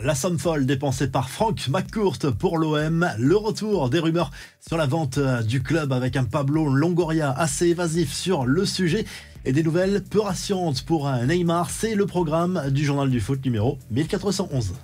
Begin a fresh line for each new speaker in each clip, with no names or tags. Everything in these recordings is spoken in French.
La somme folle dépensée par Frank McCourt pour l'OM, le retour des rumeurs sur la vente du club avec un Pablo Longoria assez évasif sur le sujet et des nouvelles peu rassurantes pour Neymar, c'est le programme du journal du foot numéro 1411.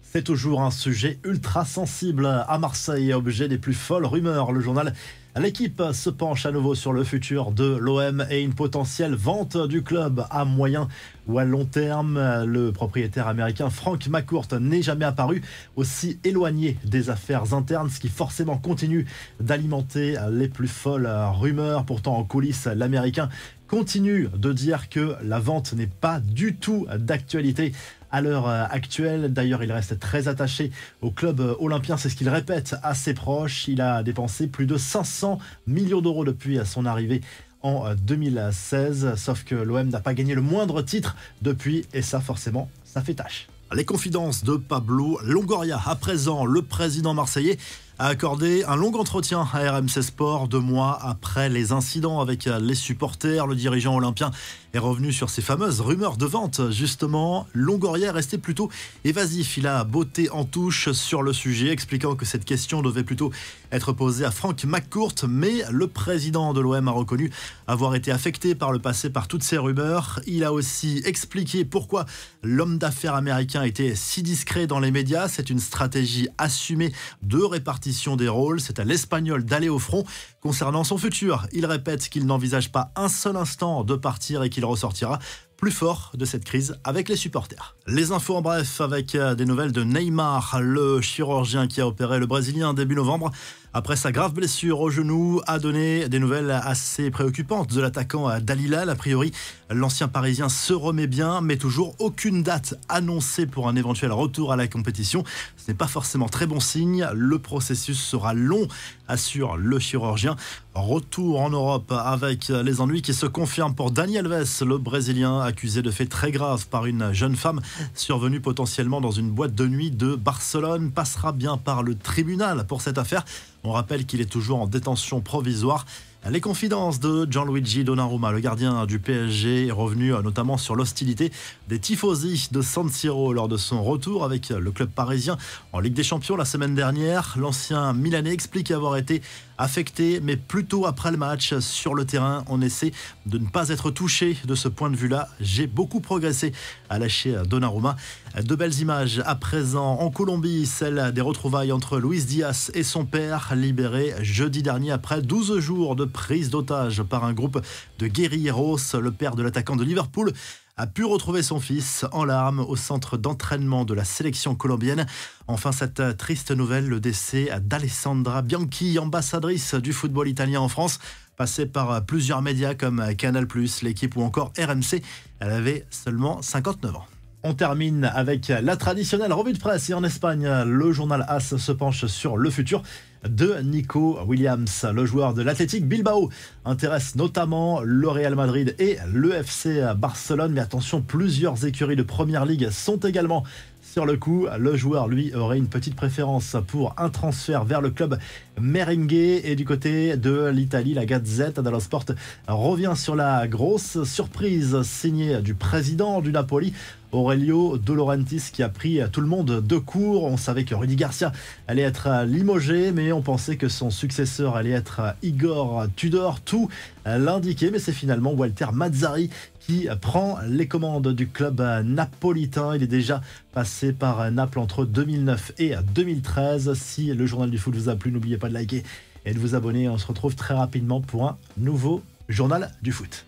C'est toujours un sujet ultra sensible à Marseille, objet des plus folles rumeurs. Le journal L'équipe se penche à nouveau sur le futur de l'OM et une potentielle vente du club à moyen ou à long terme. Le propriétaire américain Frank McCourt n'est jamais apparu aussi éloigné des affaires internes, ce qui forcément continue d'alimenter les plus folles rumeurs. Pourtant, en coulisses, l'Américain continue de dire que la vente n'est pas du tout d'actualité à l'heure actuelle. D'ailleurs, il reste très attaché au club olympien, c'est ce qu'il répète à ses proches. Il a dépensé plus de 500 millions d'euros depuis son arrivée en 2016, sauf que l'OM n'a pas gagné le moindre titre depuis, et ça forcément, ça fait tâche. Les confidences de Pablo Longoria. À présent, le président marseillais a accordé un long entretien à RMC Sport 2 mois après les incidents avec les supporters. Le dirigeant olympien est revenu sur ces fameuses rumeurs de vente. Justement, Longoria est resté plutôt évasif. Il a botté en touche sur le sujet, expliquant que cette question devait plutôt être posée à Frank McCourt. Mais le président de l'OM a reconnu avoir été affecté par le passé par toutes ces rumeurs. Il a aussi expliqué pourquoi l'homme d'affaires américain était si discret dans les médias. C'est une stratégie assumée de répartition des rôles. C'est à l'Espagnol d'aller au front. Concernant son futur, il répète qu'il n'envisage pas un seul instant de partir et qu'il ressortira plus fort de cette crise avec les supporters. Les infos en bref avec des nouvelles de Neymar, le chirurgien qui a opéré le Brésilien début novembre après sa grave blessure au genou, a donné des nouvelles assez préoccupantes de l'attaquant d'Al-Hilal. A priori, l'ancien Parisien se remet bien, mais toujours aucune date annoncée pour un éventuel retour à la compétition. Ce n'est pas forcément très bon signe. Le processus sera long, assure le chirurgien. Retour en Europe avec les ennuis qui se confirment pour Dani Alves, le Brésilien accusé de faits très graves par une jeune femme survenue potentiellement dans une boîte de nuit de Barcelone. Passera bien par le tribunal pour cette affaire. On rappelle qu'il est toujours en détention provisoire. Les confidences de Gianluigi Donnarumma, le gardien du PSG, est revenu notamment sur l'hostilité des tifosi de San Siro lors de son retour avec le club parisien en Ligue des Champions la semaine dernière. L'ancien Milanais explique avoir été affecté, mais plutôt après le match. Sur le terrain, on essaie de ne pas être touché de ce point de vue-là. J'ai beaucoup progressé, a lâché Donnarumma. De belles images à présent en Colombie, celle des retrouvailles entre Luis Diaz et son père, libéré jeudi dernier après 12 jours de prise d'otage par un groupe de guérilleros. Le père de l'attaquant de Liverpool a pu retrouver son fils en larmes au centre d'entraînement de la sélection colombienne. Enfin, cette triste nouvelle, le décès d'Alessandra Bianchi, ambassadrice du football italien en France, passée par plusieurs médias comme Canal+, l'équipe ou encore RMC. Elle avait seulement 59 ans. On termine avec la traditionnelle revue de presse et en Espagne, le journal AS se penche sur le futur de Nico Williams. Le joueur de l'Athletic Bilbao intéresse notamment le Real Madrid et le FC Barcelone. Mais attention, plusieurs écuries de Première Ligue sont également sur le coup. Le joueur, lui, aurait une petite préférence pour un transfert vers le club merengue. Et du côté de l'Italie, la Gazzetta dello Sport revient sur la grosse surprise signée du président du Napoli, Aurelio De Laurentiis, qui a pris tout le monde de court. On savait que Rudy Garcia allait être limogé, mais on pensait que son successeur allait être Igor Tudor. Tout l'indiquait, mais c'est finalement Walter Mazzarri qui prend les commandes du club napolitain. Il est déjà passé par Naples entre 2009 et 2013. Si le journal du foot vous a plu, n'oubliez pas de liker et de vous abonner. On se retrouve très rapidement pour un nouveau journal du foot.